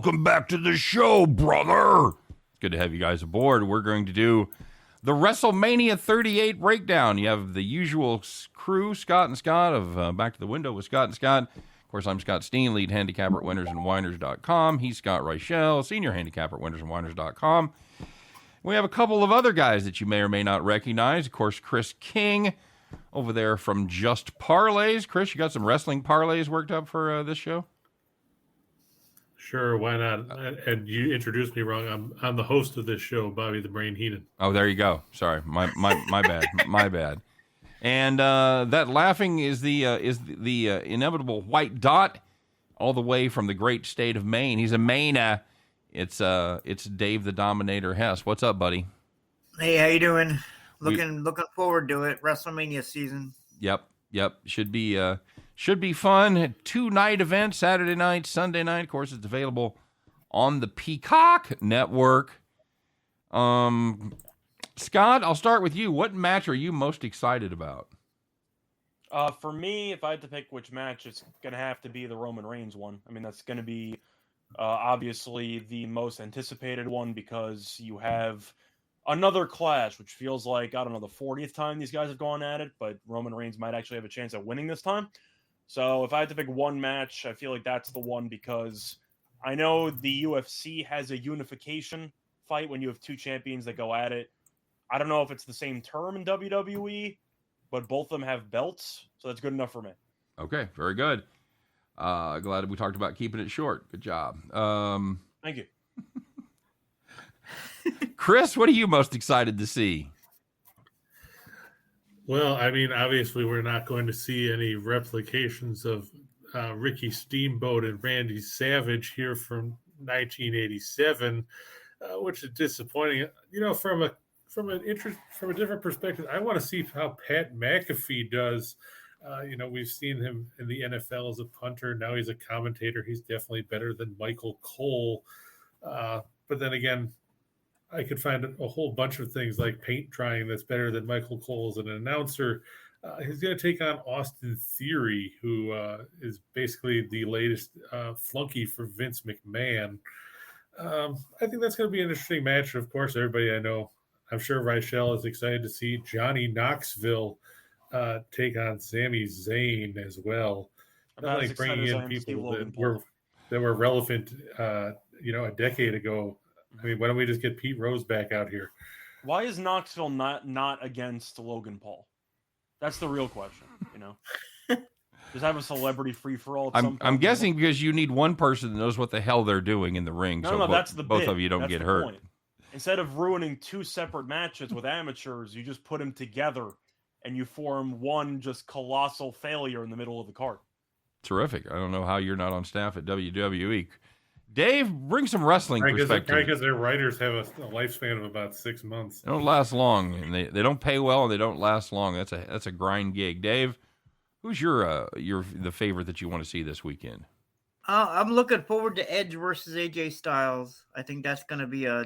welcome back to the show, brother. Good to have you guys aboard. We're going to do the WrestleMania 38 breakdown. You have the usual crew, Scott and Scott of Back to the Window with Scott and Scott. Of course, I'm Scott Steehn, lead handicapper at winnersandwhiners.com. He's Scott Reichel, senior handicapper at winnersandwhiners.com. We have a couple of other guys that you may or may not recognize. Of course, Chris King over there from Just Parlays. Chris, you got some wrestling parlays worked up for this show? Sure, why not? And you introduced me wrong. I'm the host of this show, Bobby the Brain Heenan. Oh, there you go. Sorry, my bad, my bad. And that laughing is the inevitable white dot, all the way from the great state of Maine. He's a Mainer. It's Dave the Dominator Hess. What's up, buddy? Hey, how you doing? Looking forward to it. WrestleMania season. Yep. Should be fun. 2-night event, Saturday night, Sunday night. Of course, it's available on the Peacock Network. Scott, I'll start with you. What match are you most excited about? For me, if I had to pick which match, it's going to have to be the Roman Reigns one. I mean, that's going to be obviously the most anticipated one because you have another clash, which feels like, I don't know, the 40th time these guys have gone at it, but Roman Reigns might actually have a chance at winning this time. So if I had to pick one match, I feel like that's the one because I know the UFC has a unification fight when you have two champions that go at it. I don't know if it's the same term in WWE, but both of them have belts, so that's good enough for me. Okay, very good. Glad we talked about keeping it short. Good job. Thank you. Chris, what are you most excited to see? Well, I mean, obviously, we're not going to see any replications of Ricky Steamboat and Randy Savage here from 1987, which is disappointing. You know, from a different perspective, I want to see how Pat McAfee does. We've seen him in the NFL as a punter. Now he's a commentator. He's definitely better than Michael Cole. But then again, I could find a whole bunch of things like paint drying that's better than Michael Cole as an announcer. He's going to take on Austin Theory, who is basically the latest flunky for Vince McMahon. I think that's going to be an interesting match. Of course, everybody I know, I'm sure Reichel is excited to see Johnny Knoxville take on Sami Zayn as well. Not like bringing in people that were relevant, a decade ago. I mean, why don't we just get Pete Rose back out here? Why is Knoxville not against Logan Paul? That's the real question, Just have a celebrity free-for-all at some point. I'm guessing because you need one person that knows what the hell they're doing in the ring. No, that's the both bit. of you don't get hurt. Point. Instead of ruining two separate matches with amateurs, you just put them together and you form one just colossal failure in the middle of the card. Terrific. I don't know how you're not on staff at WWE. Dave, bring some wrestling perspective. Because their writers have a lifespan of about 6 months. They don't last long, and they don't pay well, and they don't last long. That's a grind gig. Dave, who's the favorite that you want to see this weekend? I'm looking forward to Edge versus AJ Styles. I think that's going to be a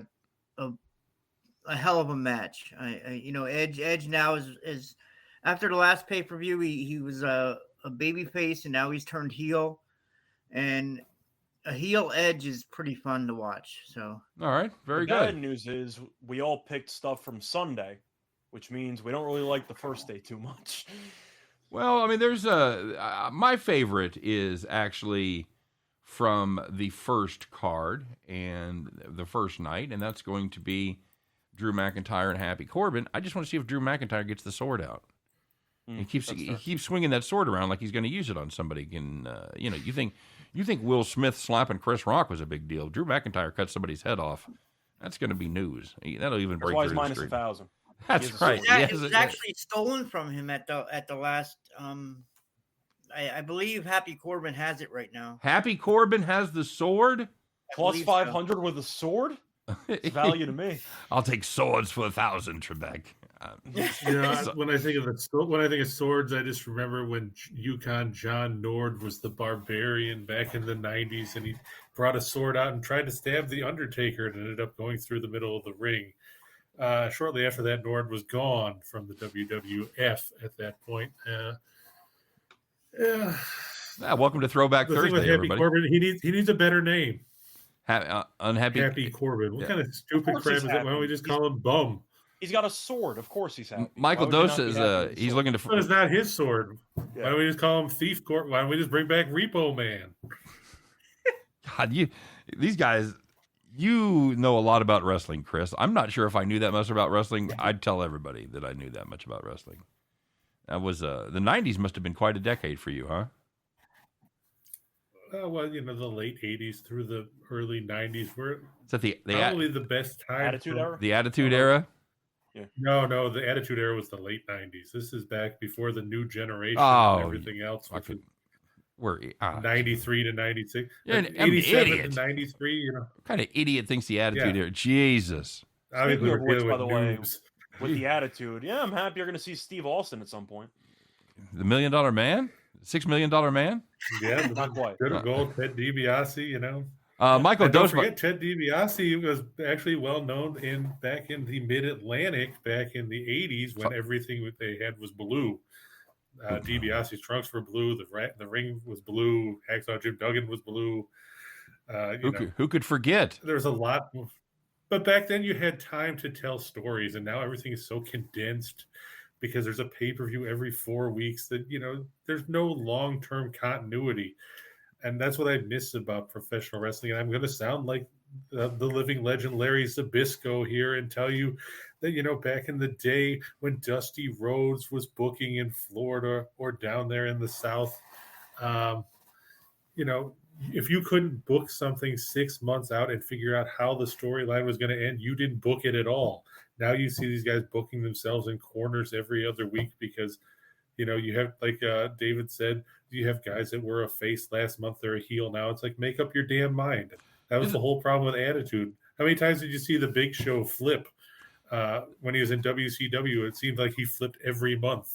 hell of a match. Edge now is after the last pay-per-view, he was a baby face, and now he's turned heel, and a heel Edge is pretty fun to watch. So, all right, very good. The bad news is we all picked stuff from Sunday, which means we don't really like the first day too much. Well, I mean, there's my favorite is actually from the first card and the first night, and that's going to be Drew McIntyre and Happy Corbin. I just want to see if Drew McIntyre gets the sword out. He keeps swinging that sword around like he's going to use it on somebody. You think Will Smith slapping Chris Rock was a big deal? Drew McIntyre cut somebody's head off. That's going to be news. That'll even break through the street. -1,000. That's right. It was actually stolen from him at the last. I believe Happy Corbin has it right now. Happy Corbin has the sword. Plus 500 with a sword. It's value to me. I'll take swords for 1,000, Trebek. When I think of swords, I just remember when Yukon John Nord was the Barbarian back in the 90s, and he brought a sword out and tried to stab the Undertaker and ended up going through the middle of the ring. Shortly after that, Nord was gone from the WWF at that point. Welcome to Throwback Thursday, everybody. Corbin, he needs a better name. Unhappy. Happy Corbin. What Yeah. kind of stupid course crap he's is that? Why don't we happy. just call him Bum? He's got a sword. Of course he's happy. Michael Why would you Dose not be is happy with a he's sword? looking to. But it's not his sword. Yeah. Why don't we just call him Thief Corbin? Why don't we just bring back Repo Man? God, these guys, you know a lot about wrestling, Chris. I'm not sure if I knew that much about wrestling. I'd tell everybody that I knew that much about wrestling. That was the 90s must have been quite a decade for you, huh? Well, the late 80s through the early 90s were Is that the probably the best time. Attitude Era? the Attitude Era? No, the Attitude Era was the late 90s. This is back before the new generation Oh, and everything else. Which was We're 93 to 96. Yeah, I'm 87 idiot. to 93, what kind of idiot thinks the Attitude Era? Jesus. Obviously, Speaking of we're which, dealing by the with way, noobs. with the attitude, yeah, I'm happy you're going to see Steve Austin at some point. The $1 Million Man? $6 Million Man? Yeah, Not quite. good goal, Ted DiBiase, Michael And don't Dose. forget, Ted DiBiase was actually well known back in the Mid-Atlantic back in the 80s when everything that they had was blue. DiBiase's trunks were blue. The ring was blue. Hacksaw Jim Duggan was blue. Who could forget? There's a lot. But back then you had time to tell stories, and now everything is so condensed because there's a pay-per-view every 4 weeks that, there's no long-term continuity. And that's what I miss about professional wrestling. And I'm going to sound like the living legend Larry Zbyszko here and tell you that, back in the day when Dusty Rhodes was booking in Florida or down there in the South, if you couldn't book something 6 months out and figure out how the storyline was going to end, you didn't book it at all. Now you see these guys booking themselves in corners every other week because, you have, like David said, you have guys that were a face last month, they're a heel now. It's like, make up your damn mind. That was the whole problem with Attitude. How many times did you see the Big Show flip when he was in WCW? It seemed like he flipped every month.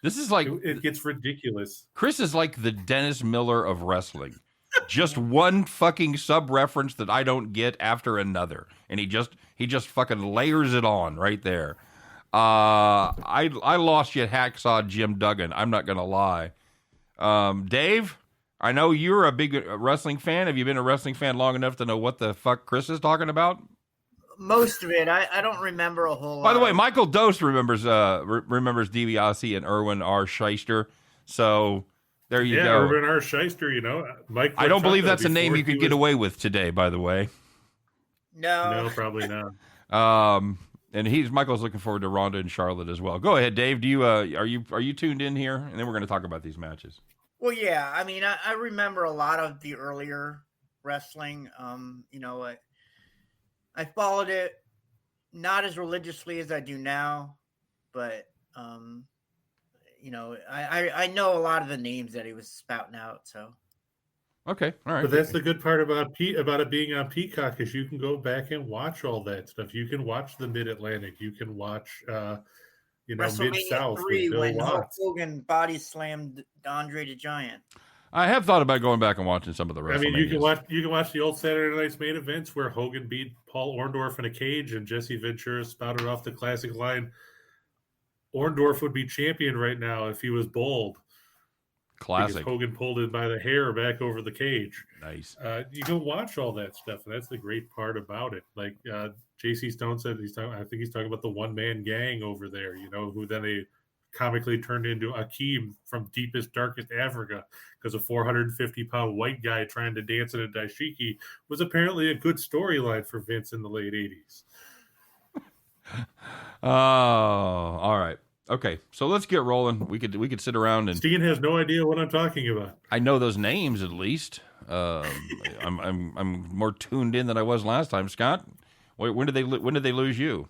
This is like it gets ridiculous. Chris is like the Dennis Miller of wrestling. Just one fucking sub reference that I don't get after another, and he just fucking layers it on right there. I lost you at Hacksaw Jim Duggan. I'm not gonna lie. Dave, I know you're a big wrestling fan. Have you been a wrestling fan long enough to know what the fuck Chris is talking about? Most of it. I don't remember a whole lot. By the way, Michael Dose remembers DiBiase and Erwin R. Shyster. So there you go. Erwin R. Shyster, Mike. I don't believe that's a name you could get away with today, by the way. No, probably not. And Michael's looking forward to Ronda and Charlotte as well. Go ahead, Dave. Do you are you tuned in here? And then we're going to talk about these matches. Well, yeah. I mean, I remember a lot of the earlier wrestling. I followed it not as religiously as I do now, but I know a lot of the names that he was spouting out. So. Okay, all right. But that's the good part about it being on Peacock is you can go back and watch all that stuff. You can watch the Mid-Atlantic. You can watch, Mid-South with Bill when Hulk Watts. Hogan body slammed Andre the Giant. I have thought about going back and watching some of the WrestleManias. I mean, you can watch the old Saturday Night's main events where Hogan beat Paul Orndorff in a cage and Jesse Ventura spouted off the classic line, Orndorff would be champion right now if he was bald. Classic. Because Hogan pulled it by the hair back over the cage. Nice. You can watch all that stuff, and that's the great part about it. Like J.C. Stone said, I think he's talking about the one-man gang over there, who then they comically turned into Akeem from deepest, darkest Africa because a 450-pound white guy trying to dance in a daishiki was apparently a good storyline for Vince in the late 80s. Oh, all right. Okay, so let's get rolling. We could sit around and Steen has no idea what I'm talking about. I know those names at least. I'm more tuned in than I was last time. Scott, when did they lose you?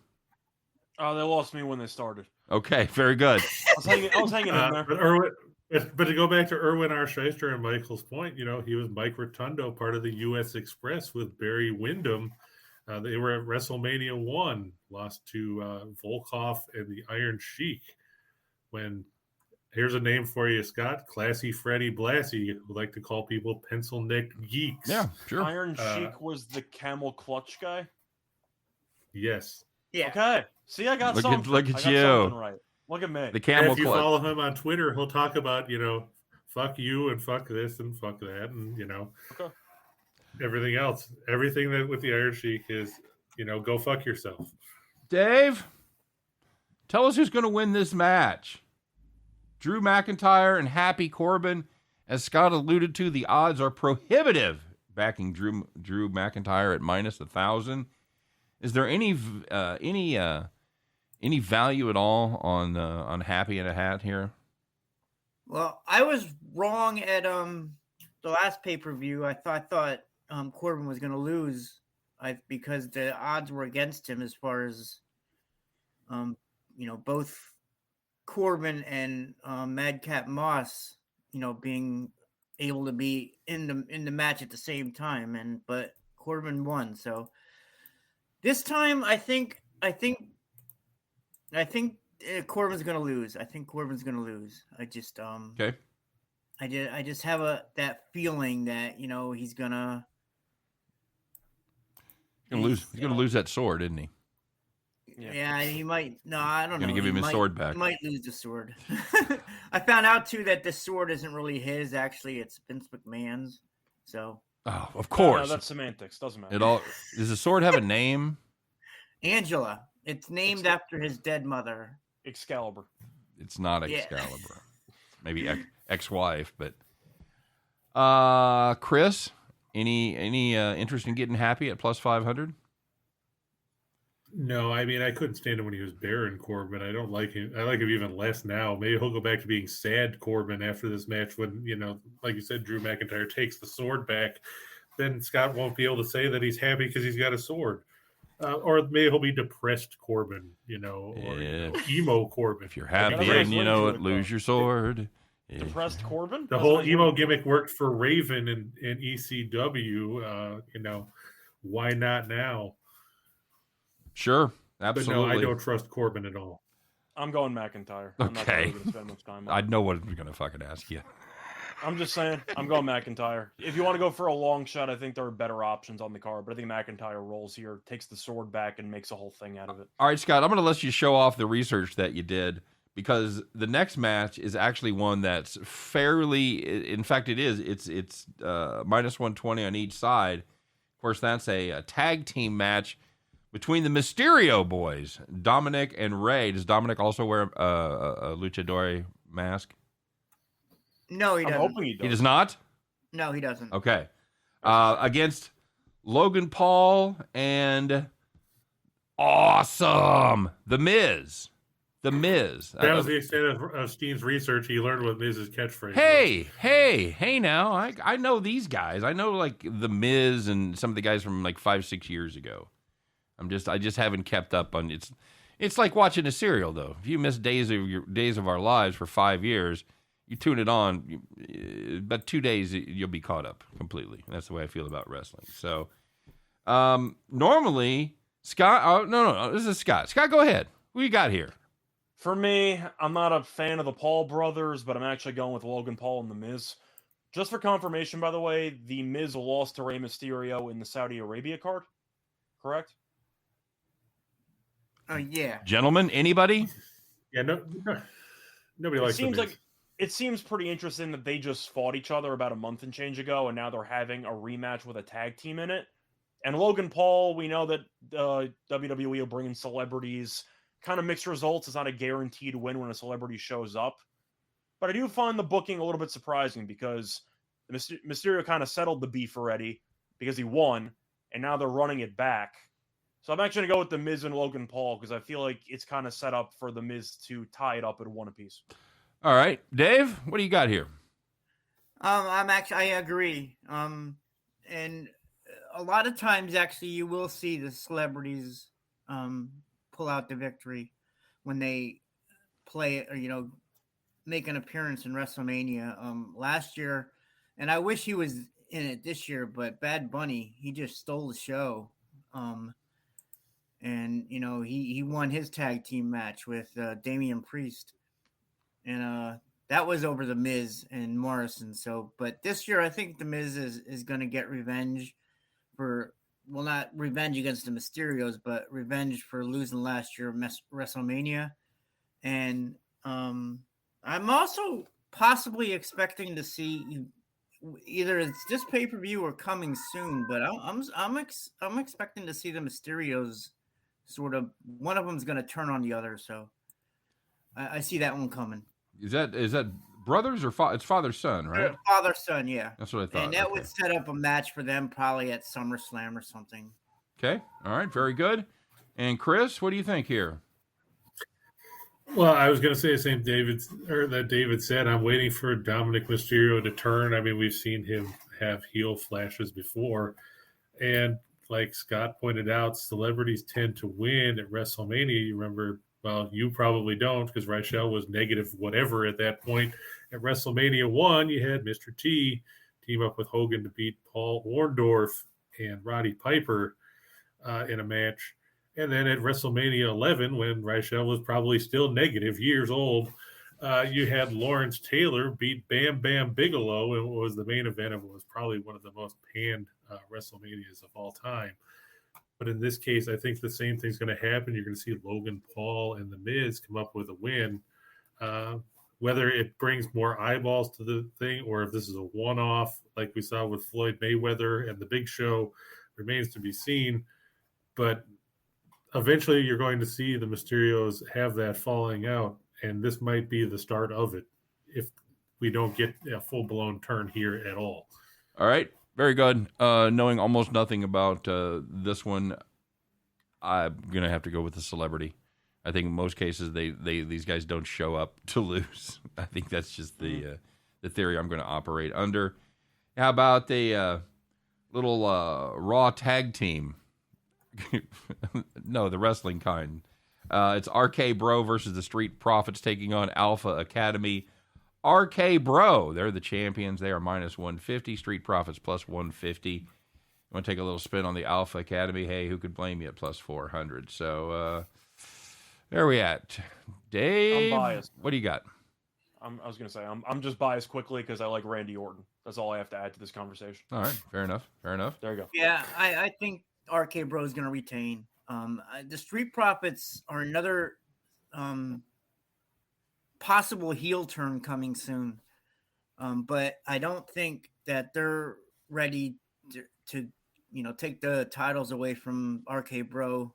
Oh, they lost me when they started. Okay, very good. I was hanging in there. But to go back to Erwin R. Shyster and Michael's point, he was Mike Rotundo, part of the U.S. Express with Barry Windham. They were at WrestleMania 1, lost to Volkov and the Iron Sheik. When, here's a name for you, Scott, Classy Freddie Blassie, who like to call people pencil-necked geeks. Yeah, sure. Iron Sheik was the camel clutch guy? Yes. Yeah. Okay. See, I got Look something. at I got you. something right. Look at me. The camel If you clutch. follow him on Twitter, he'll talk about, fuck you and fuck this and fuck that and, Okay. everything else. Everything that with the Iron Sheik is, go fuck yourself. Dave, tell us who's going to win this match. Drew McIntyre and Happy Corbin. As Scott alluded to, the odds are prohibitive, backing Drew McIntyre at -1,000. Is there any value at all on Happy in a hat here? Well, I was wrong at the last pay-per-view. I thought Corbin was going to lose, because the odds were against him as far as both Corbin and Madcap Moss, being able to be in the match at the same time, but Corbin won. So this time, I think Corbin's gonna lose. I think Corbin's gonna lose. I just Okay. I just have that feeling that he's gonna lose. He's gonna lose that sword, isn't he? Yeah, he might. No, I don't know. Gonna give him his sword back. He might lose the sword. I found out too that the sword isn't really his. Actually, it's Vince McMahon's. So. Oh, of course. No, that's semantics. Doesn't matter. Does the sword have a name? Angela. It's named after his dead mother. Excalibur. It's not Excalibur. Yeah. Maybe ex-wife, but Chris, any interest in getting Happy at +500? No, I mean, I couldn't stand him when he was Baron Corbin. I don't like him. I like him even less now. Maybe he'll go back to being sad Corbin after this match when, like you said, Drew McIntyre takes the sword back. Then Scott won't be able to say that he's happy because he's got a sword. Or maybe he'll be depressed Corbin, or emo Corbin. If you're happy and you know it, lose your sword. Depressed Corbin? The whole emo gimmick worked for Raven and ECW. Why not now? Sure, absolutely. But no, I don't trust Corbin at all. I'm going McIntyre. I'm not Okay. really going to spend much time on I it. know what I'm going to fucking ask you. I'm just saying, I'm going McIntyre. If you want to go for a long shot, I think there are better options on the card, but I think McIntyre rolls here, takes the sword back, and makes a whole thing out of it. All right, Scott, I'm going to let you show off the research that you did, because the next match is actually one that's fairly, in fact, it is. It's -120 on each side. Of course, that's a tag team match between the Mysterio boys, Dominic and Ray. Does Dominic also wear a luchador mask? No, he I'm doesn't. hoping he does. He does not? No, he doesn't. Okay. Against Logan Paul and awesome The Miz. The Miz. That was the extent of Steen's research. He learned what Miz's catchphrase was. Hey now. I know these guys. I know like The Miz and some of the guys from like 5-6 years ago. I just haven't kept up on it. It's like watching a serial though. If you miss days of our lives for 5 years, you tune it on, about 2 days you'll be caught up completely. And that's the way I feel about wrestling. So normally Scott. Oh no, this is Scott. Scott, go ahead. Who you got here? For me, I'm not a fan of the Paul brothers, but I'm actually going with Logan Paul and The Miz. Just for confirmation, by the way, The Miz lost to Rey Mysterio in the Saudi Arabia card, correct? Yeah. Gentlemen, anybody? Yeah, nobody likes It seems pretty interesting that they just fought each other about a month and change ago, and now they're having a rematch with a tag team in it. And Logan Paul, we know that WWE will bring in celebrities. Kind of mixed results. It's not a guaranteed win when a celebrity shows up. But I do find the booking a little bit surprising because Mysterio kind of settled the beef already because he won, and now they're running it back. So I'm actually going to go with The Miz and Logan Paul because I feel like it's kind of set up for The Miz to tie it up at one apiece. All right. Dave, what do you got here? I agree. And a lot of times, actually, you will see the celebrities pull out the victory when they play or make an appearance in WrestleMania. Last year, and I wish he was in it this year, but Bad Bunny, he just stole the show. And he won his tag team match with Damian Priest, and that was over The Miz and Morrison. So, but this year I think The Miz is going to get revenge for, well, not revenge against the Mysterios, but revenge for losing last year WrestleMania. And I'm also possibly expecting to see either it's this pay-per-view or coming soon, but I'm expecting to see the Mysterios sort of, one of them's going to turn on the other, so I see that one coming. Is that brothers or it's father son, right? Father son, yeah. That's what I thought. And that would set up a match for them probably at SummerSlam or something. Okay, all right, very good. And Chris, what do you think here? Well, I was going to say the same that David said. I'm waiting for Dominic Mysterio to turn. I mean, we've seen him have heel flashes before. And like Scott pointed out, celebrities tend to win at WrestleMania. You remember, well, you probably don't because Reichel was negative whatever at that point. At WrestleMania 1, you had Mr. T team up with Hogan to beat Paul Orndorff and Roddy Piper in a match. And then at WrestleMania 11, when Reichel was probably still negative, years old, you had Lawrence Taylor beat Bam Bam Bigelow. It was the main event of what was probably one of the most panned WrestleManias of all time. But in this case, I think the same thing's going to happen. You're going to see Logan Paul and The Miz come up with a win. Whether it brings more eyeballs to the thing or if this is a one-off like we saw with Floyd Mayweather and The Big Show remains to be seen. But eventually you're going to see the Mysterios have that falling out, and this might be the start of it if we don't get a full-blown turn here at all. All right, very good. Knowing almost nothing about this one, I'm going to have to go with the celebrity. I think in most cases these guys don't show up to lose. I think that's just the theory I'm going to operate under. How about the little Raw tag team? No, the wrestling kind. It's RK Bro versus the Street Profits taking on Alpha Academy. RK Bro, they're the champions. They are minus 150. Street Profits plus 150. You want to take a little spin on the Alpha Academy? Hey, who could blame you at plus 400? So there we at. Dave, I'm biased. What do you got? I was going to say, I'm just biased quickly because I like Randy Orton. That's all I have to add to this conversation. All right, fair enough. There you go. Yeah, I think RK Bro is going to retain. The Street Profits are another possible heel turn coming soon. But I don't think that they're ready to take the titles away from RK Bro,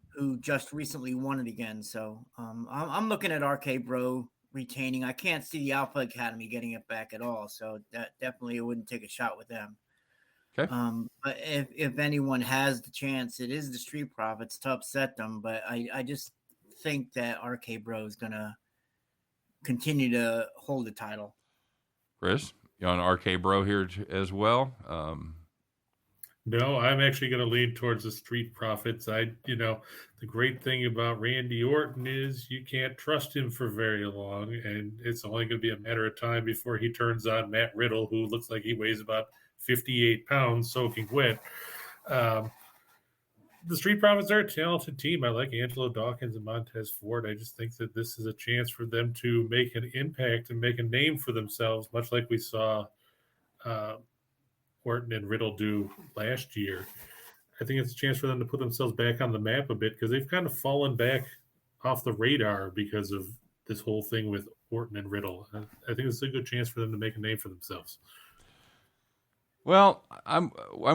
who just recently won it again. So I'm looking at RK Bro retaining. I can't see the Alpha Academy getting it back at all. So that definitely wouldn't take a shot with them. Okay. But if anyone has the chance, it is the Street Profits to upset them. But I just think that RK Bro is going to continue to hold the title. Chris, you on RK Bro here as well? No, I'm actually going to lean towards the Street Profits. The great thing about Randy Orton is you can't trust him for very long, and it's only going to be a matter of time before he turns on Matt Riddle, who looks like he weighs about 58 pounds soaking wet. The Street Profits are a talented team. I like Angelo Dawkins and Montez Ford. I just think that this is a chance for them to make an impact and make a name for themselves, much like we saw Orton and Riddle do last year. I think it's a chance for them to put themselves back on the map a bit because they've kind of fallen back off the radar because of this whole thing with Orton and Riddle. I think it's a good chance for them to make a name for themselves. Well, I'm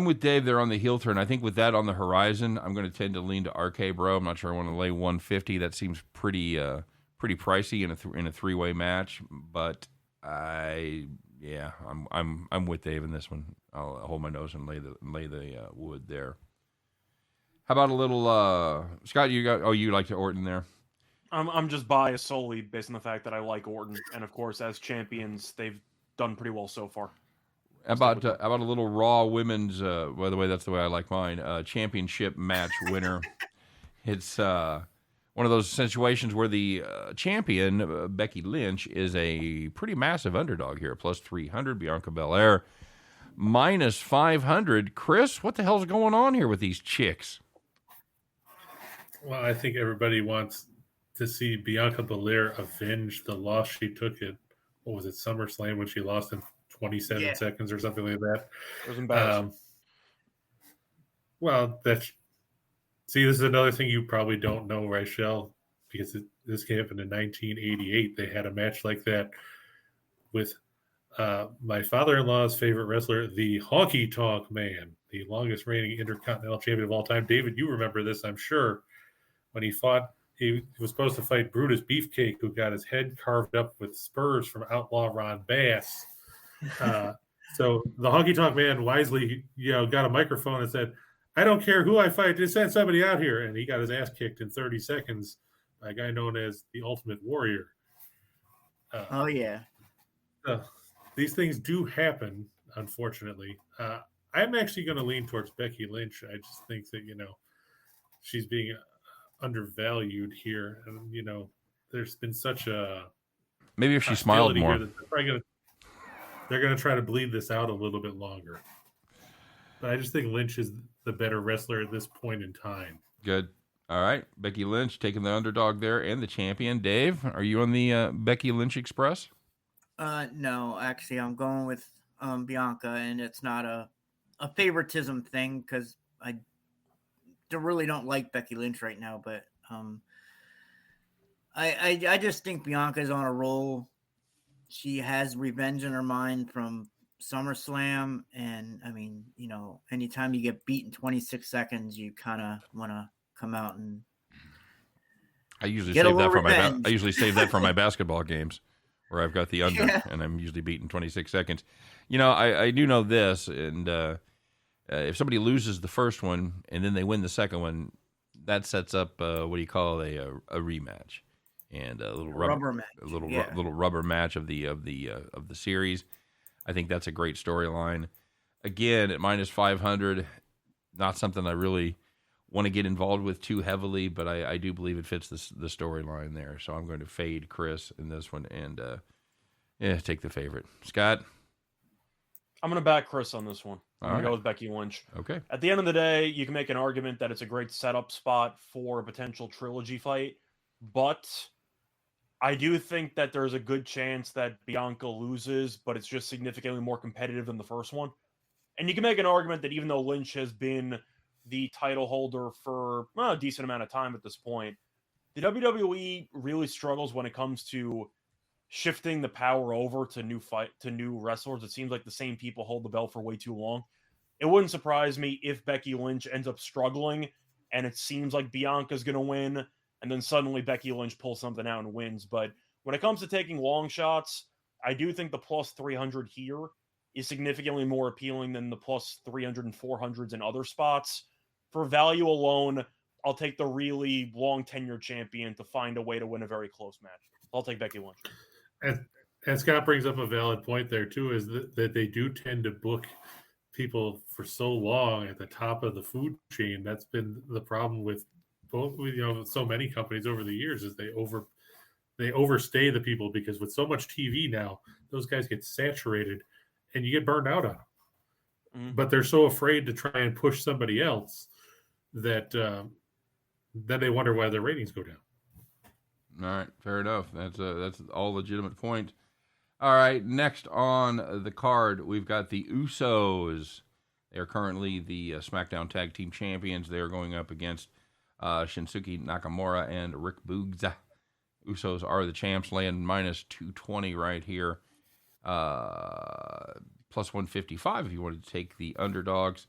with Dave there on the heel turn. I think with that on the horizon, I'm going to tend to lean to RK Bro. I'm not sure I want to lay 150. That seems pretty pricey in a three-way match, but I'm with Dave in this one. I'll hold my nose and lay the wood there. How about a little Scott? You like to Orton there? I'm just biased solely based on the fact that I like Orton, and of course, as champions, they've done pretty well so far. How about a little Raw women's? By the way, that's the way I like mine. Championship match winner. It's one of those situations where the champion Becky Lynch is a pretty massive underdog here. Plus 300, Bianca Belair minus 500. Chris, what the hell's going on here with these chicks? Well, I think everybody wants to see Bianca Belair avenge the loss she took at SummerSlam when she lost in 27 seconds or something like that. It was embarrassing. This is another thing you probably don't know, Reichel, because this happened in 1988. They had a match like that with my father-in-law's favorite wrestler, the Honky Tonk Man, the longest reigning Intercontinental Champion of all time. David, you remember this, I'm sure, when he was supposed to fight Brutus Beefcake, who got his head carved up with spurs from Outlaw Ron Bass. So the Honky Tonk Man wisely, got a microphone and said, "I don't care who I fight, just send somebody out here." And he got his ass kicked in 30 seconds by a guy known as the Ultimate Warrior. Oh, yeah. These things do happen, unfortunately. I'm actually going to lean towards Becky Lynch. I just think that, she's being undervalued here. And, there's been such a... Maybe if she smiled more. They're going to try to bleed this out a little bit longer. But I just think Lynch is the better wrestler at this point in time. Good. All right. Becky Lynch taking the underdog there and the champion. Dave, are you on the Becky Lynch Express? No, actually, I'm going with Bianca, and it's not a favoritism thing because I really don't like Becky Lynch right now, but I just think Bianca's on a roll. She has revenge in her mind from SummerSlam, and I mean, anytime you get beat in 26 seconds, you kind of want to come out and I usually save that for my basketball games where I've got the under and I'm usually beaten 26 seconds. I do know this, and if somebody loses the first one and then they win the second one, that sets up a rematch and a little rubber match, little rubber match of the series. I think that's a great storyline. Again, at minus 500, not something I really want to get involved with too heavily, but I do believe it fits the storyline there. So I'm going to fade Chris in this one and take the favorite. Scott? I'm going to back Chris on this one. I'm going to go with Becky Lynch. Okay. At the end of the day, you can make an argument that it's a great setup spot for a potential trilogy fight, but I do think that there's a good chance that Bianca loses, but it's just significantly more competitive than the first one. And you can make an argument that even though Lynch has been the title holder for a decent amount of time at this point, the WWE really struggles when it comes to shifting the power over to new wrestlers. It seems like the same people hold the belt for way too long. It wouldn't surprise me if Becky Lynch ends up struggling and it seems like Bianca's going to win, and then suddenly Becky Lynch pulls something out and wins. But when it comes to taking long shots, I do think the plus 300 here is significantly more appealing than the plus 300 and 400s in other spots. For value alone, I'll take the really long tenure champion to find a way to win a very close match. I'll take Becky Lynch. And Scott brings up a valid point there too, is that they do tend to book people for so long at the top of the food chain. That's been the problem with both, so many companies over the years, is they overstay the people, because with so much TV now, those guys get saturated and you get burned out on them. Mm-hmm. But they're so afraid to try and push somebody else that then they wonder why their ratings go down. All right, fair enough. That's all legitimate point. All right, next on the card, we've got the Usos. They are currently the SmackDown Tag Team Champions. They are going up against Shinsuke Nakamura and Rick Boogs. Usos are the champs, laying minus 220 right here. Plus 155 if you wanted to take the underdogs.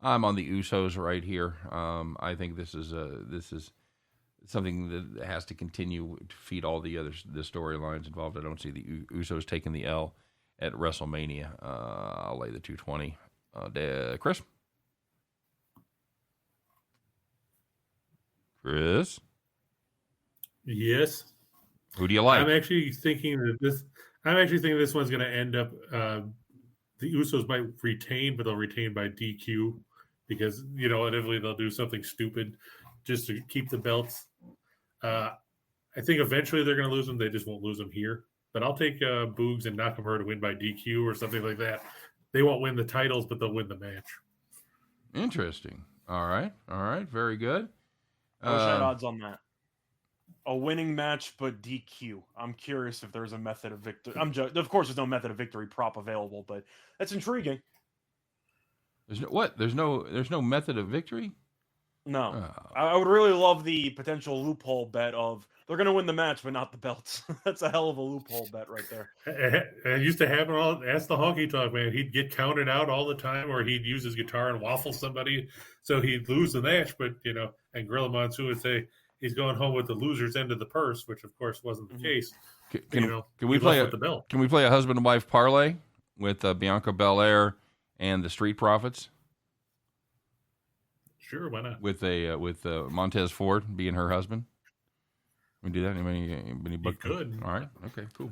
I'm on the Usos right here. I think this is something that has to continue to feed all the storylines involved. I don't see the Usos taking the L at WrestleMania. I'll lay the 220. Chris? Chris? Yes. Who do you like? I'm actually thinking this one's going to end up. The Usos might retain, but they'll retain by DQ, because inevitably they'll do something stupid just to keep the belts. I think eventually they're going to lose them. They just won't lose them here. But I'll take Boogs and Nakamura to win by DQ or something like that. They won't win the titles, but they'll win the match. Interesting. All right. Very good. I wish I had odds on that. A winning match, but DQ. I'm curious if there's a method of victory. Of course, there's no method of victory prop available, but that's intriguing. There's no method of victory? No. I would really love the potential loophole bet of they're gonna win the match, but not the belts. That's a hell of a loophole bet right there. It used to happen that's the honky talk, man. He'd get counted out all the time, or he'd use his guitar and waffle somebody, so he'd lose the match. But and Gorilla Monsoon would say he's going home with the loser's end of the purse, which of course wasn't the case. Can we play with the belt? Can we play a husband and wife parlay with Bianca Belair and the Street Profits? Sure, why not? With Montez Ford being her husband. We do that. Anybody book? You could. All right. Okay. Cool.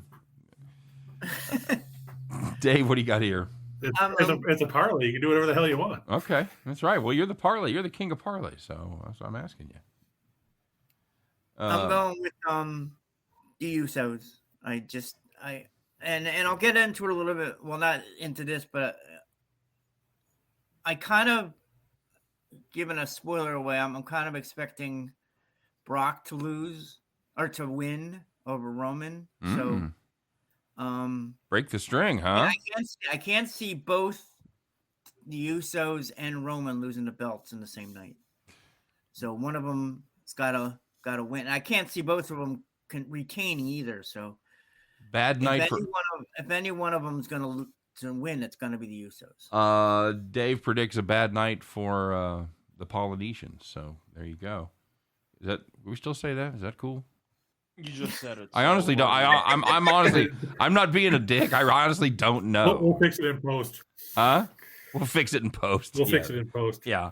Dave, what do you got here? It's a parlay. You can do whatever the hell you want. Okay, that's right. Well, you're the parlay. You're the king of parlay. So that's what I'm asking you. I'm going with the Usos. And I'll get into it a little bit. Well, not into this, but I kind of, giving a spoiler away, I'm kind of expecting Brock to lose or to win over Roman. So, break the string, huh? I can't see both the Usos and Roman losing the belts in the same night. So one of them's got to win. I can't see both of them retaining either. So bad night if any one of them is going to win, it's going to be the Usos. Dave predicts a bad night for the Polynesians. So there you go. Is that we still say that? Is that cool? You just said it. I honestly don't. I'm honestly. I'm not being a dick. I honestly don't know. We'll fix it in post. Huh? We'll fix it in post. We'll fix it in post. Yeah.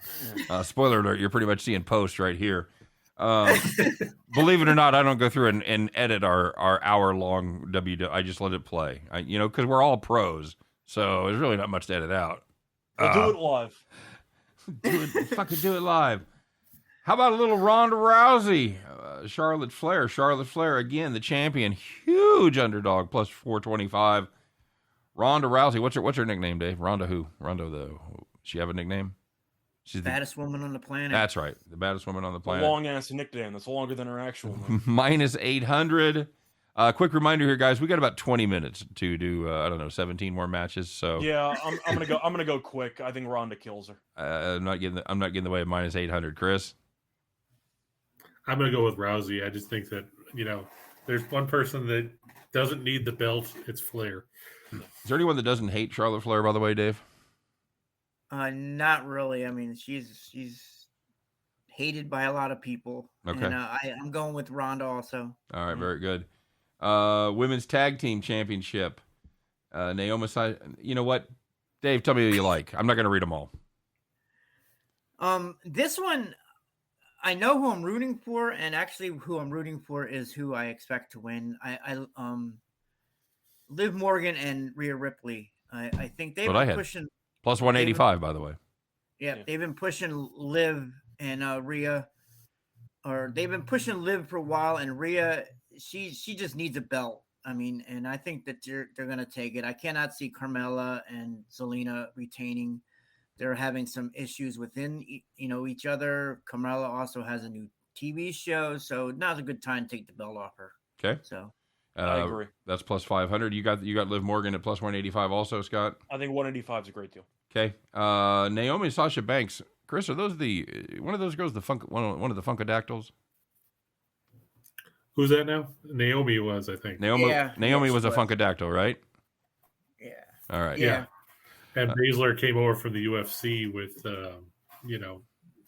Spoiler alert, you're pretty much seeing post right here. Believe it or not, I don't go through and edit our hour-long WW. I just let it play. Because we're all pros. So there's really not much to edit out. We'll do it live. Fucking do it live. How about a little Ronda Rousey? Charlotte Flair. Charlotte Flair, again, the champion. Huge underdog, plus 425. Ronda Rousey. What's her nickname, Dave? Ronda who? Does she have a nickname? She's the baddest woman on the planet. That's right. The baddest woman on the planet. A long-ass nickname. That's longer than her actual name. Minus 800. Quick reminder here, guys. We got about 20 minutes to do, 17 more matches. So yeah, I'm gonna go quick. I think Ronda kills her. I'm not getting in the way of minus 800. Chris? I'm going to go with Rousey. I just think that, there's one person that doesn't need the belt. It's Flair. Is there anyone that doesn't hate Charlotte Flair, by the way, Dave? Not really. I mean, she's hated by a lot of people. Okay. And I'm going with Ronda also. All right, very good. Women's Tag Team Championship. Naomi, you know what? Dave, tell me who you like. I'm not going to read them all. This one, I know who I'm rooting for, and actually who I'm rooting for is who I expect to win. Liv Morgan and Rhea Ripley. I think they've been pushing plus 185, by the way. Yeah, they've been pushing Liv and Rhea, or they've been pushing Liv for a while, and Rhea, she just needs a belt. I mean, and I think that they're gonna take it. I cannot see Carmella and Zelina retaining. They're having some issues within, each other. Carmella also has a new TV show, so now's a good time to take the belt off her. Okay. So I agree. That's plus 500. You got Liv Morgan at plus 185 also, Scott? I think 185 is a great deal. Okay. Naomi and Sasha Banks. Chris, are those one of those girls, one of the Funkadactyls? Who's that now? Naomi was, I think. Naomi was a Funkadactyl, right? Yeah. All right. Yeah. And Baszler came over from the UFC with,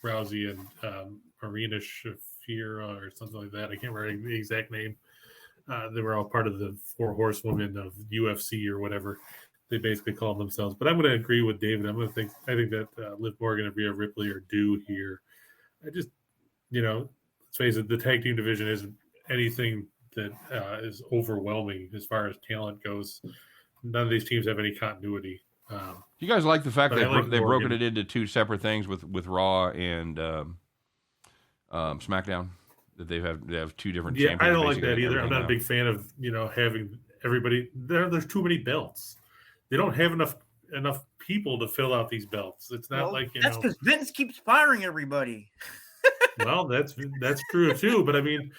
Rousey and Marina Shafir or something like that. I can't remember the exact name. They were all part of the 4 horsewomen of UFC or whatever they basically call themselves. But I'm going to agree with David. I think that Liv Morgan and Rhea Ripley are due here. I just, let's face it, the tag team division isn't anything that is overwhelming as far as talent goes. None of these teams have any continuity. You guys like the fact that they've broken it into 2 separate things with Raw and SmackDown? That they have 2 different champions. I don't like that either. I'm not a big fan of having everybody. There's too many belts. They don't have enough people to fill out these belts. It's not that's because Vince keeps firing everybody. Well, that's true too. But I mean,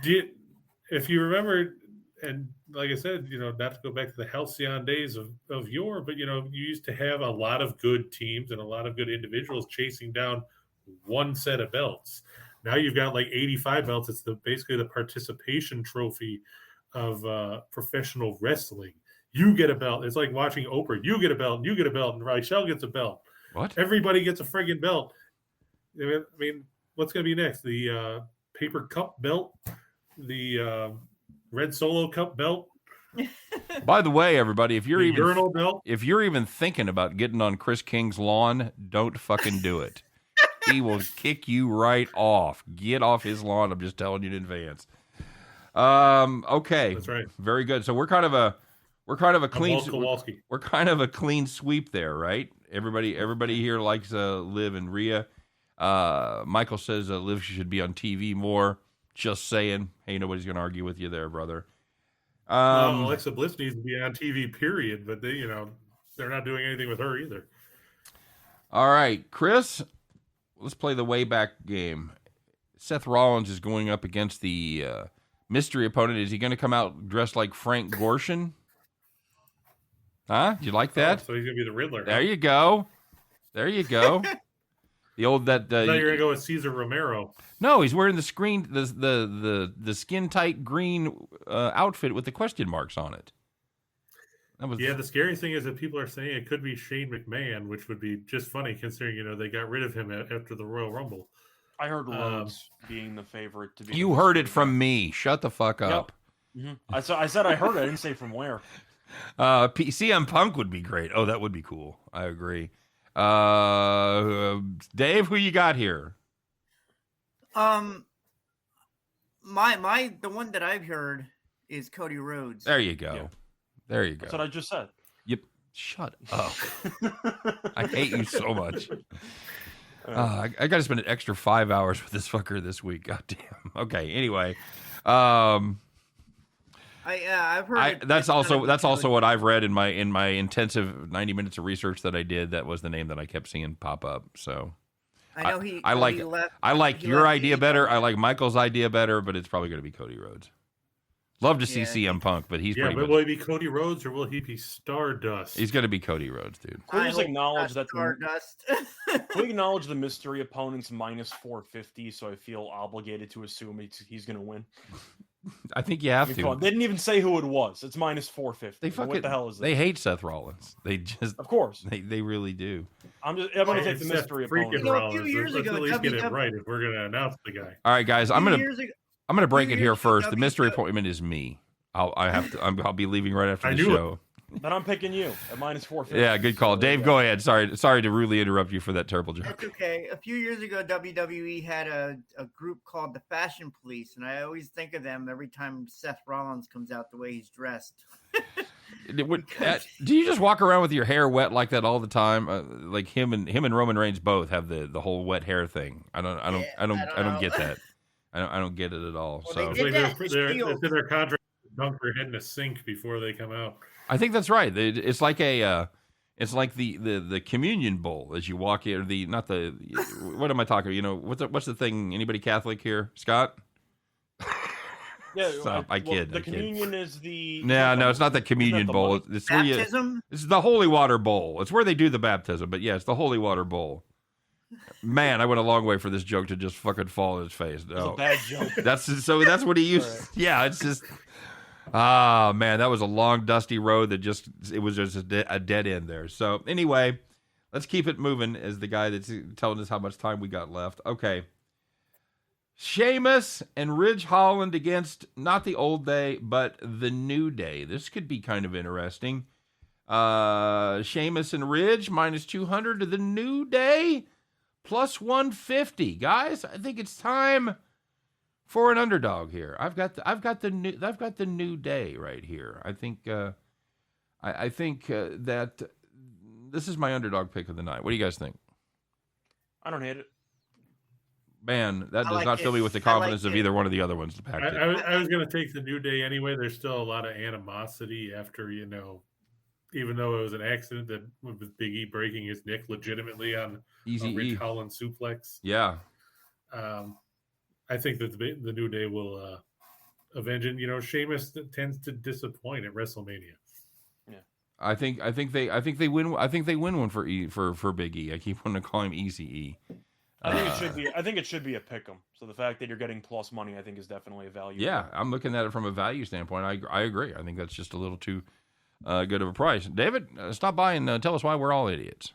if you remember, and like I said, not to go back to the halcyon days of yore, but you used to have a lot of good teams and a lot of good individuals chasing down one set of belts. Now you've got like 85 belts. It's basically the participation trophy of professional wrestling. You get a belt. It's like watching Oprah. You get a belt, and you get a belt, and Reichel gets a belt. What? Everybody gets a friggin' belt. I mean, what's going to be next? The paper cup belt, the red solo cup belt. By the way, everybody, if you're The urinal belt. if you're even thinking about getting on Chris King's lawn, don't fucking do it. He will kick you right off. Get off his lawn. I'm just telling you in advance. Okay. That's right. Very good. So we're kind of a clean Kowalski. we're kind of a clean sweep there, right? Everybody here likes Liv and Rhea. Michael says Liv should be on TV more. Just saying. Hey, nobody's gonna argue with you there, brother. Alexa Bliss needs to be on TV, period. But they're not doing anything with her either. All right, Chris, let's play the way back game. Seth Rollins is going up against the mystery opponent. Is he going to come out dressed like Frank Gorshin? Huh? Do you like that? So he's gonna be the Riddler. There you go. There you go. The old that. I thought you were gonna go with Cesar Romero. No, he's wearing the skin tight green outfit with the question marks on it. That was The scary thing is that people are saying it could be Shane McMahon, which would be just funny considering they got rid of him after the Royal Rumble. I heard Rhodes being the favorite to be. You heard it from me. Shut the fuck up. Mm-hmm. I said I heard it. I didn't say from where. CM Punk would be great. Oh, that would be cool. I agree. Dave, who you got here? The one that I've heard is Cody Rhodes. There you go. Yeah. There you go. That's what I just said. Yep. Shut up. I hate you so much. I got to spend an extra 5 hours with this fucker this week. God damn. Okay. Anyway, I've heard that's also what I've read in my intensive 90 minutes of research that I did. That was the name that I kept seeing pop up. So I know I like your idea better. I like Michael's idea better, but it's probably going to be Cody Rhodes. Love to see CM Punk, but he's pretty but much. Will he be Cody Rhodes or will he be Stardust? He's going to be Cody Rhodes, dude. Can we just acknowledge that Stardust. Can we acknowledge the mystery opponent's minus 450? So I feel obligated to assume he's going to win. I think you have to. They didn't even say who it was. It's minus 450. What the hell is this? They hate Seth Rollins. They just, of course, they really do. I'm going to take the mystery opponent. A few years Let's ago, at least get it right if we're going to announce the guy. All right, guys, I'm gonna break it here first. The mystery ago- appointment is me. I'll be leaving right after the show. Then I'm picking you at minus 450. Yeah, good call. Dave, go ahead. Sorry to rudely interrupt you for that terrible joke. That's okay. A few years ago, WWE had a group called the Fashion Police, and I always think of them every time Seth Rollins comes out the way he's dressed. Do you just walk around with your hair wet like that all the time? Like him and Roman Reigns both have the whole wet hair thing. I don't get that. I don't get it at all. Well, so It's like it's in their contract to dunk their head in a sink before they come out. I think that's right. It's like the communion bowl as you walk in. What am I talking? What's the thing? Anybody Catholic here, Scott? Yeah, Stop. I kid. The communion is the. No, it's not the communion bowl. It's where Baptism? It's the holy water bowl. It's where they do the baptism. But yeah, it's the holy water bowl. Man, I went a long way for this joke to just fucking fall in his face. No. It's a bad joke. That's what he used. Right. Yeah, it's just. Ah, man, that was a long, dusty road it was just a dead end there. So anyway, let's keep it moving as the guy that's telling us how much time we got left. Okay. Sheamus and Ridge Holland against not the old day, but the new day. This could be kind of interesting. Sheamus and Ridge minus 200 to the new day plus 150. Guys, I think it's time for an underdog here. I've got the new day right here. I think that this is my underdog pick of the night. What do you guys think? I don't hate it. Man, that does not fill me with the confidence of either one of the other ones. I was going to take the New Day anyway. There's still a lot of animosity after, even though it was an accident that with Big E breaking his neck legitimately on a Ridge Holland suplex. Yeah. I think that the New Day will avenge it. Sheamus tends to disappoint at WrestleMania. Yeah. I think they win. I think they win one for Big E. I keep wanting to call him Easy E. I think it should be. I think it should be a pick'em. So the fact that you're getting plus money, I think, is definitely a value. Yeah, I'm looking at it from a value standpoint. I agree. I think that's just a little too good of a price. David, stop by and tell us why we're all idiots.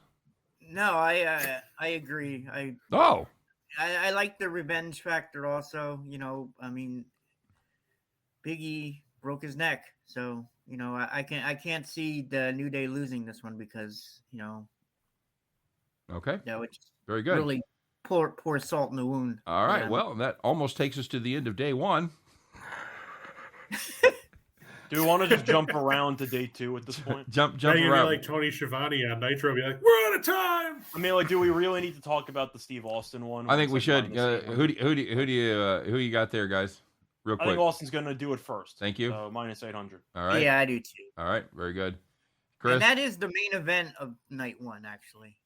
No, I agree. I like the revenge factor also. You know, I mean, Big E broke his neck, so you know I can't see the New Day losing this one because you know. Okay. That would very good. Really pour salt in the wound. All right. Well, that almost takes us to the end of day one. Do we want to just jump around to day 2 at this point? Jump now you're around. like Tony Schiavone on Nitro, be like, we're out of time. I mean, like, do we really need to talk about the Steve Austin one? I think we should. Who you got there, guys? Real quick. I think Austin's going to do it first. Thank you. So minus 800. All right. Yeah, I do too. All right. Very good. Chris? And that is the main event of night 1, actually.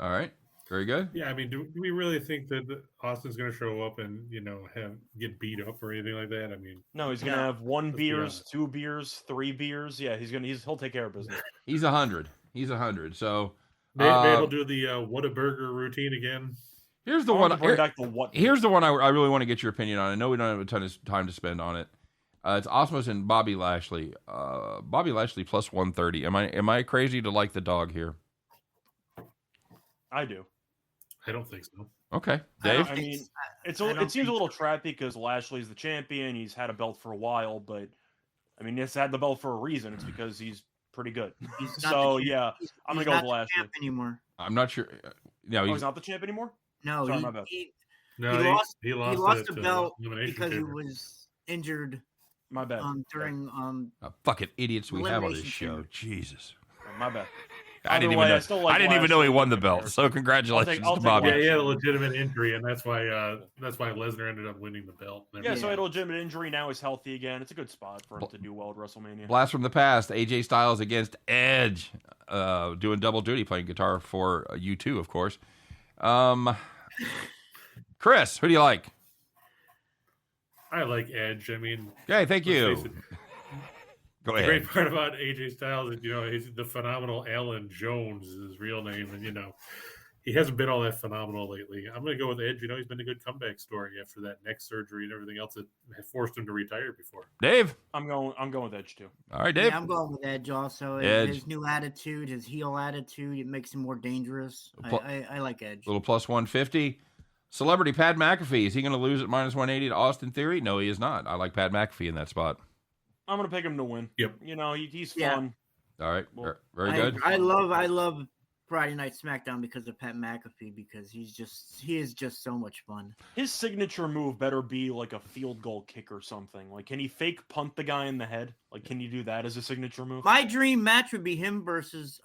All right. Very good. Yeah, I mean, do we really think that Austin's going to show up and get beat up or anything like that? I mean, no, he's going to have 1 beers, 2 beers, 3 beers. Yeah, he'll take care of business. He's 100. He's 100. So maybe he'll do the Whataburger routine again. Here's the one. Here's the one I really want to get your opinion on. I know we don't have a ton of time to spend on it. It's Osmos and Bobby Lashley. Bobby Lashley plus 130. Am I crazy to like the dog here? I do. I don't think so. Okay, Dave. I mean, it seems a little trappy because Lashley's the champion. He's had a belt for a while, but I mean, he's had the belt for a reason. It's because he's pretty good. So yeah, I'm gonna go with Lashley anymore. I'm not sure. No, he's not the champ anymore. No, sorry, my bad. He lost the belt because he was injured. My bad. During fucking idiots we have on this show. Jesus. My bad. I didn't even know he won the belt. So congratulations to Bobby. Yeah, he had a legitimate injury, and that's why Lesnar ended up winning the belt. Yeah, so he had a legitimate injury. Now he's healthy again. It's a good spot for him to do well at WrestleMania. Blast from the past: AJ Styles against Edge, doing double duty, playing guitar for U2, of course. Chris, who do you like? I like Edge. I mean, okay, thank you. Go ahead. The great part about AJ Styles is, he's the phenomenal Alan Jones is his real name. And, he hasn't been all that phenomenal lately. I'm going to go with Edge. He's been a good comeback story after that neck surgery and everything else that had forced him to retire before. Dave? I'm going with Edge, too. All right, Dave. Yeah, I'm going with Edge also. Edge. His new attitude, his heel attitude, it makes him more dangerous. I like Edge. Little plus 150. Celebrity Pat McAfee. Is he going to lose at minus 180 to Austin Theory? No, he is not. I like Pat McAfee in that spot. I'm going to pick him to win. Yep. He's fun. All right. Very good. I love Friday Night SmackDown because of Pat McAfee because he is just so much fun. His signature move better be like a field goal kick or something. Like, can he fake punt the guy in the head? Like, can you do that as a signature move? My dream match would be him versus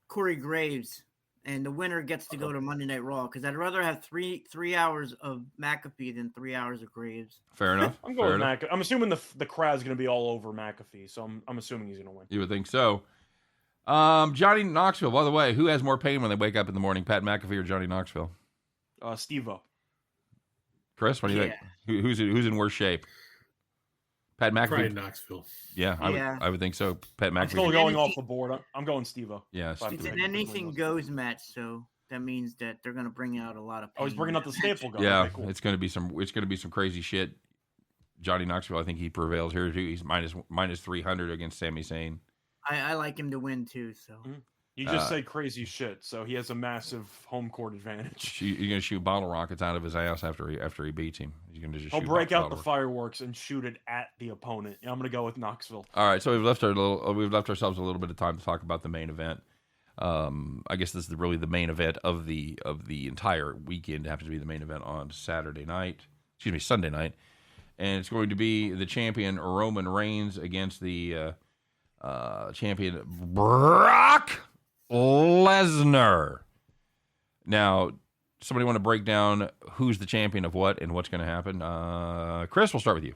Corey Graves. And the winner gets to go to Monday Night Raw because I'd rather have three hours of McAfee than 3 hours of Graves. Fair enough. I'm going with McAfee. I'm assuming the crowd's going to be all over McAfee, so I'm assuming he's going to win. You would think so. Johnny Knoxville, by the way, who has more pain when they wake up in the morning, Pat McAfee or Johnny Knoxville? Steve-O. Chris, what do you think? Who's in worse shape? Pat McAfee. Probably Knoxville. Yeah, I would think so. Pat McAfee. I'm still going off the board. I'm going Steve-O. Yeah, it's an anything goes match, so that means that they're going to bring out a lot of. He's bringing out the staple gun. Yeah, okay, cool. It's going to be some crazy shit. Johnny Knoxville, I think he prevails here too. He's minus 300 against Sami Zayn. I like him to win too. So. Mm-hmm. You just said crazy shit, so he has a massive home court advantage. You're going to shoot bottle rockets out of his ass after he beats him. He'll break out the fireworks and shoot it at the opponent. I'm going to go with Knoxville. All right, so we've left ourselves a little bit of time to talk about the main event. I guess this is really the main event of the entire weekend. It happens to be the main event on Sunday night, and it's going to be the champion Roman Reigns against the champion Brock Lesnar. Now, somebody want to break down who's the champion of what and what's going to happen? Chris, we'll start with you.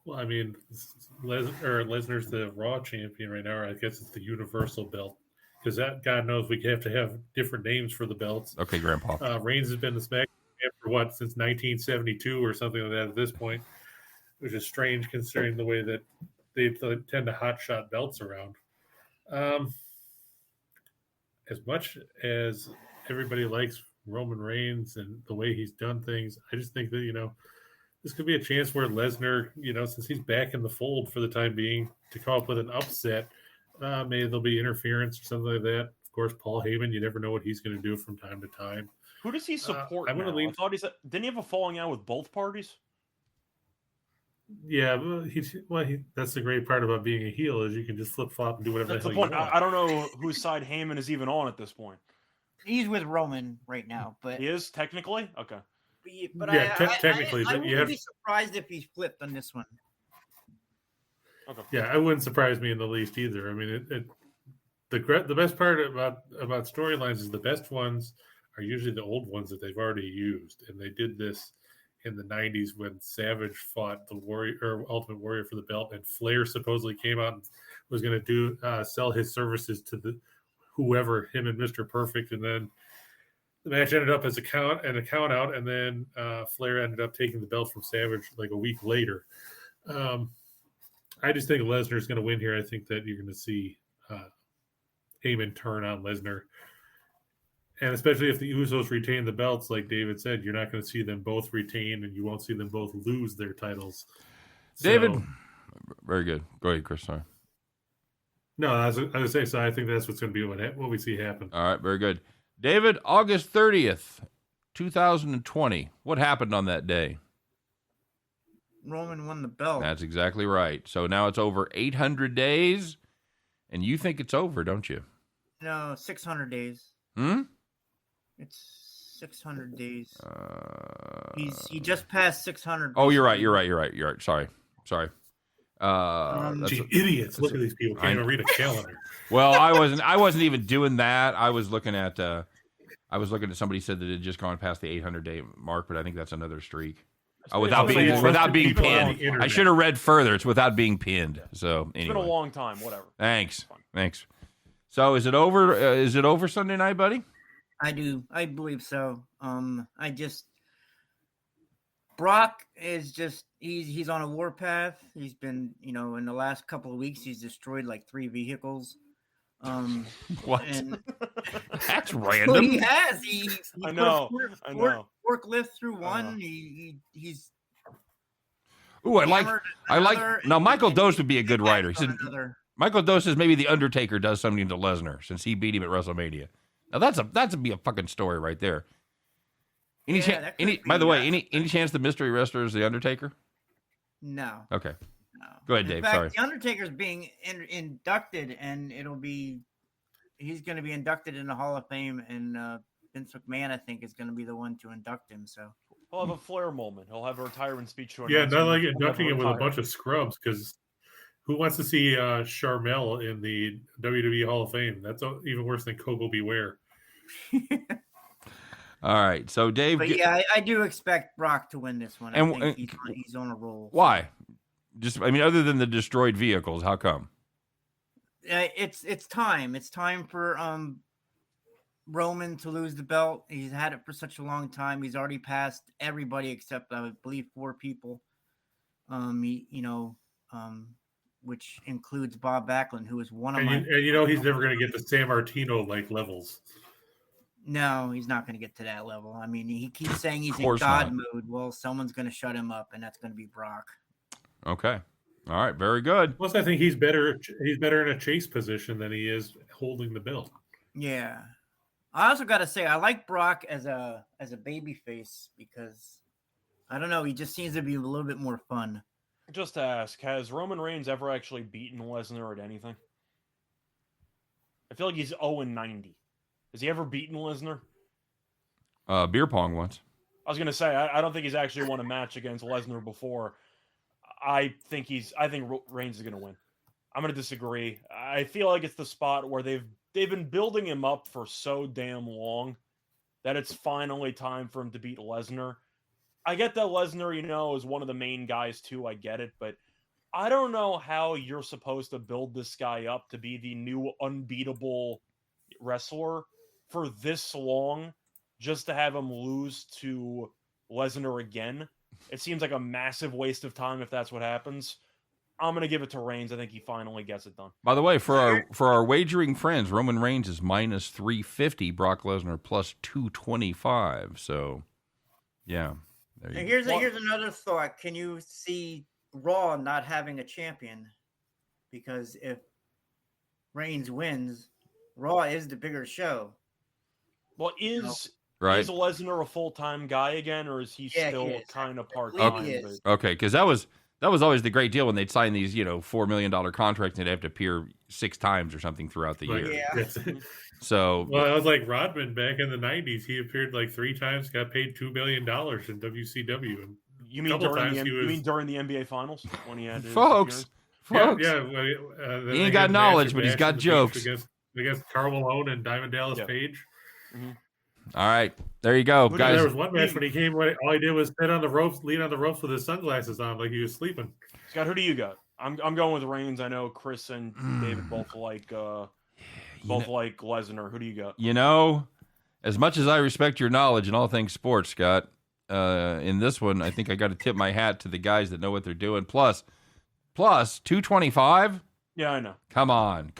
Well, I mean, Lesnar's the Raw champion right now. Or I guess it's the Universal belt because that God knows we have to have different names for the belts. Okay, Grandpa. Reigns has been the SmackDown champ for since 1972 or something like that at this point, which is strange considering the way that they tend to hotshot belts around. as much as everybody likes Roman Reigns and the way he's done things, I just think that, this could be a chance where Lesnar, since he's back in the fold for the time being, to come up with an upset. Maybe there'll be interference or something like that. Of course, Paul Heyman, you never know what he's going to do from time to time. Who does he support I'm gonna now? lean- I thought didn't he have a falling out with both parties? Yeah, that's the great part about being a heel is you can just flip flop and do whatever That's the the hell point. you want. I don't know whose side Heyman is even on at this point. He's with Roman right now, but He is technically okay. but Yeah, technically, I but you wouldn't have- be surprised if he's flipped on this one. Okay. Yeah, it wouldn't surprise me in the least either. I mean, the best part about storylines is the best ones are usually the old ones that they've already used, and they did this in the '90s when Savage fought the Warrior or Ultimate Warrior for the belt, and Flair supposedly came out and was going to sell his services to whoever, him and Mr. Perfect, and then the match ended up as a count out, and then Flair ended up taking the belt from Savage like a week later. I just think Lesnar's going to win here. I think that you're going to see Heyman turn on Lesnar. And especially if the Usos retain the belts, like David said, you're not going to see them both retain, and you won't see them both lose their titles. David, So, very good. Go ahead, Chris. Sorry. no, I was going to say, so I think that's what's going to be what we see happen. All right, very good. David, August 30th, 2020. What happened on that day? Roman won the belt. That's exactly right. So now it's over 800 days, and you think it's over, don't you? No, 600 days. Hmm? It's 600 days. He just passed 600. Oh, you're right. Sorry. Gee, idiots! Look at these people. Can't even read a calendar. Well, I wasn't even doing that. I was looking at somebody said that it had just gone past the 800-day mark, but I think that's another streak. Without being people on pinned. the internet. I should have read further. It's without being pinned. So It's been a anyway, long time. Whatever. thanks. So is it over? Is it over Sunday night, buddy? I believe so. Brock is just he's on a warpath. He's been, in the last couple of weeks he's destroyed like 3 vehicles. What? And That's well, random. he has. He I put know. a I know. forklift through one. He's Ooh, I like. another, Now, Michael and Dose would be a good writer. He on said another. Michael Dose says maybe the Undertaker does something to Lesnar since he beat him at WrestleMania. Now that's be a fucking story right there. That could By the be, way, any chance the mystery wrestler is the Undertaker? No. Okay. No. Go ahead, In Dave. fact, Sorry. The Undertaker's being inducted, and he's going to be inducted in the Hall of Fame, and Vince McMahon, I think, is going to be the one to induct him. So He'll have a Flair moment. He'll have a retirement speech. Yeah, not like inducting him with a bunch of scrubs, because who wants to see Charmel in the WWE Hall of Fame? That's even worse than Coco Beware. All right. So Dave, But yeah, I do expect Brock to win this one. And- I think he's on a roll. why? Other than the destroyed vehicles, how come? It's time. It's time for Roman to lose the belt. He's had it for such a long time. He's already passed everybody except I believe 4 people. Which includes Bob Backlund, who is one of my. And he's never going to get to San Martino like levels. No, he's not going to get to that level. I mean, he keeps saying he's in course God not. mode. Well, someone's going to shut him up, and that's going to be Brock. Okay. All right. Very good. Plus, I think he's better. He's better in a chase position than he is holding the belt. Yeah. I also got to say, I like Brock as a baby face because, I don't know, he just seems to be a little bit more fun. Just to ask, has Roman Reigns ever actually beaten Lesnar at anything? I feel like he's 0-90. Has he ever beaten Lesnar? Beer pong once. I was gonna say I don't think he's actually won a match against Lesnar before. I think Reigns is gonna win. I'm gonna disagree. I feel like it's the spot where they've been building him up for so damn long that it's finally time for him to beat Lesnar. I get that Lesnar, is one of the main guys too. I get it, but I don't know how you're supposed to build this guy up to be the new unbeatable wrestler for this long, just to have him lose to Lesnar again. It seems like a massive waste of time if that's what happens. I'm gonna give it to Reigns. I think he finally gets it done. By the way, for our wagering friends, Roman Reigns is minus 350, Brock Lesnar plus 225. So, yeah. There you And go. here's another thought. Can you see Raw not having a champion? Because if Reigns wins, Raw is the bigger show. Well, is Right. Lesnar a full-time guy again, or is he still he is. kind of believe part-time? he is. Okay, because that was always the great deal when they'd sign these, $4 million contracts and they'd have to appear 6 times or something throughout the Like, year. Yeah. yes. So, Well, it was like Rodman back in the 90s. He appeared like 3 times, got paid $2 million in WCW. And You mean couple during times he was- during the NBA Finals when he had his folks, appearance? yeah, he he ain't got knowledge, but he's got jokes. Against Karl Malone and Diamond Dallas Yeah. Page. all right, there you go, There guys. was one match when he came, all he did was sit on the ropes, lean on the ropes with his sunglasses on, like he was sleeping. Scott, who do you got? I'm going with Reigns. I know Chris and David both like Lesnar. Who do you got? As much as I respect your knowledge in all things sports, Scott, in this one, I think I got to tip my hat to the guys that know what they're doing. Plus 225. Yeah, I know. Come on.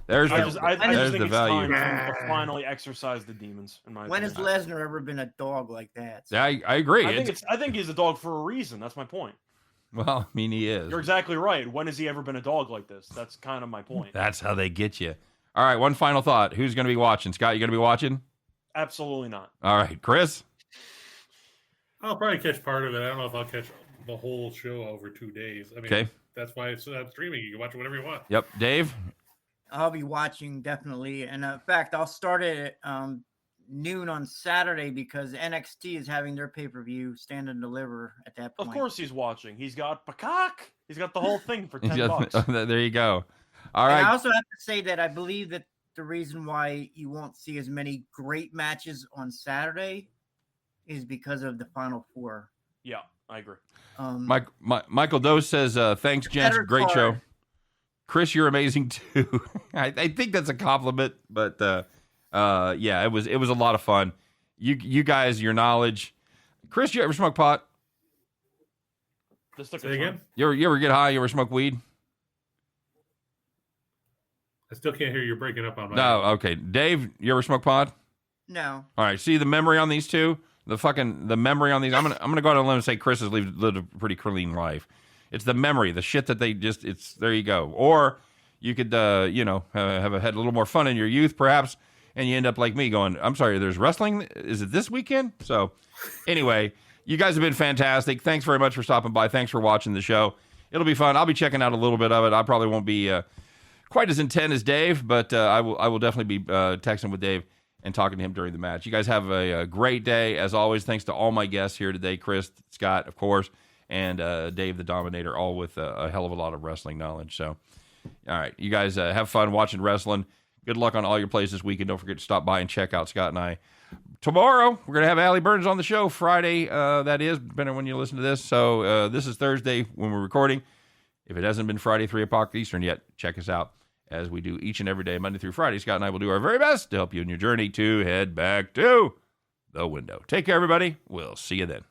There's I the, just there's think the it's value. time to finally exercise the demons. In my When has opinion. Lesnar ever been a dog like that? I agree. I think he's a dog for a reason. That's my point. Well, I mean, he is. You're exactly right. When has he ever been a dog like this? That's kind of my point. That's how they get you. All right, one final thought. Who's going to be watching? Scott, you going to be watching? Absolutely not. All right, Chris? I'll probably catch part of it. I don't know if I'll catch the whole show over 2 days. I mean, Okay. that's why it's not streaming. You can watch it whenever you want. Yep. Dave? I'll be watching definitely. And in fact, I'll start it at noon on Saturday because NXT is having their pay-per-view Stand and Deliver at that point. Of course he's watching. He's got Peacock. He's got the whole thing for $10. There you go. All And I right. also have to say that I believe that the reason why you won't see as many great matches on Saturday is because of the Final Four. Yeah, I agree. Michael Doe says, thanks, gents. Better Great card. show. Chris, you're amazing too. I think that's a compliment, but yeah, it was a lot of fun. You guys, your knowledge. Chris, you ever smoke pot? Just took Say again? You ever get high? You ever smoke weed? I still can't hear you breaking up on my No. Okay. Dave, you ever smoke pot? No. All right. See the memory on these two? The memory on these. I'm gonna go out on a limb and say Chris has lived a pretty clean life. It's the memory, the shit that they just. It's there you go. Or you could had a little more fun in your youth, perhaps, and you end up like me, going, "I'm sorry, there's wrestling. Is it this weekend?" So, anyway, you guys have been fantastic. Thanks very much for stopping by. Thanks for watching the show. It'll be fun. I'll be checking out a little bit of it. I probably won't be quite as intent as Dave, but I will definitely be texting with Dave and talking to him during the match. You guys have a great day. As always, thanks to all my guests here today, Chris, Scott, of course, and Dave the Dominator, all with a hell of a lot of wrestling knowledge. So, all right, you guys have fun watching wrestling. Good luck on all your plays this weekend. Don't forget to stop by and check out Scott and I. Tomorrow, we're going to have Allie Burns on the show. Friday, that is, depending on when you listen to this. So this is Thursday when we're recording. If it hasn't been Friday, 3 o'clock Eastern yet, check us out as we do each and every day, Monday through Friday. Scott and I will do our very best to help you in your journey to head back to the window. Take care, everybody. We'll see you then.